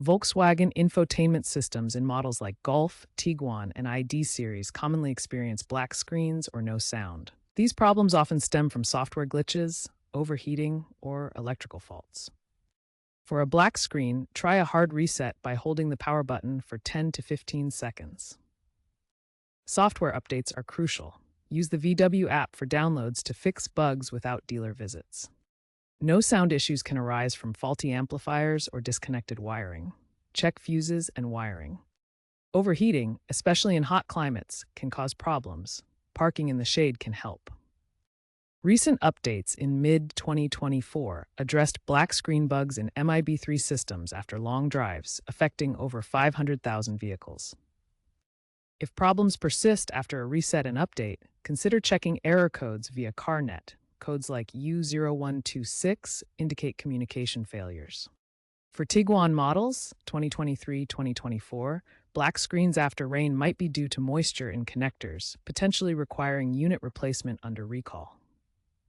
Volkswagen Infotainment systems in models like Golf, Tiguan, and ID series commonly experience black screens or no sound. These problems often stem from software glitches, overheating, or electrical faults. For a black screen, try a hard reset by holding the power button for 10 to 15 seconds. Software updates are crucial. Use the VW app for downloads to fix bugs without dealer visits. No sound issues can arise from faulty amplifiers or disconnected wiring. Check fuses and wiring. Overheating, especially in hot climates, can cause problems. Parking in the shade can help. Recent updates in mid-2024 addressed black screen bugs in MIB3 systems after long drives, affecting over 500,000 vehicles. If problems persist after a reset and update, consider checking error codes via CarNet. Codes like U0126 indicate communication failures. For Tiguan models, 2023-2024, black screens after rain might be due to moisture in connectors, potentially requiring unit replacement under recall.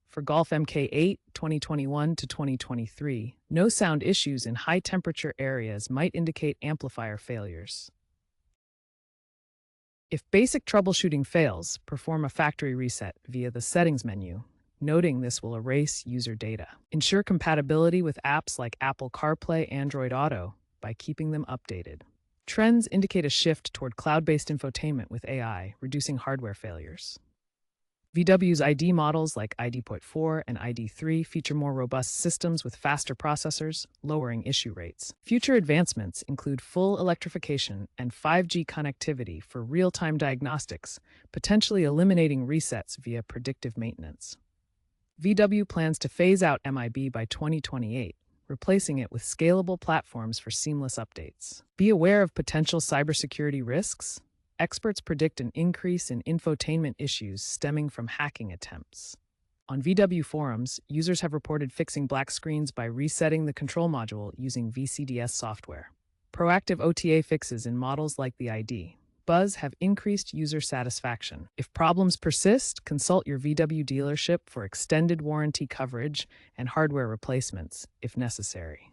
For Golf MK8, 2021-2023, no sound issues in high-temperature areas might indicate amplifier failures. If basic troubleshooting fails, perform a factory reset via the Settings menu. Noting this will erase user data. Ensure compatibility with apps like Apple CarPlay, Android Auto by keeping them updated. Trends indicate a shift toward cloud-based infotainment with AI, reducing hardware failures. VW's ID models like ID.4 and ID3 feature more robust systems with faster processors, lowering issue rates. Future advancements include full electrification and 5G connectivity for real-time diagnostics, potentially eliminating resets via predictive maintenance. VW plans to phase out MIB by 2028, replacing it with scalable platforms for seamless updates. Be aware of potential cybersecurity risks. Experts predict an increase in infotainment issues stemming from hacking attempts. On VW forums, users have reported fixing black screens by resetting the control module using VCDS software. Proactive OTA fixes in models like the ID Buzz have increased user satisfaction. If problems persist, consult your VW dealership for extended warranty coverage and hardware replacements if necessary.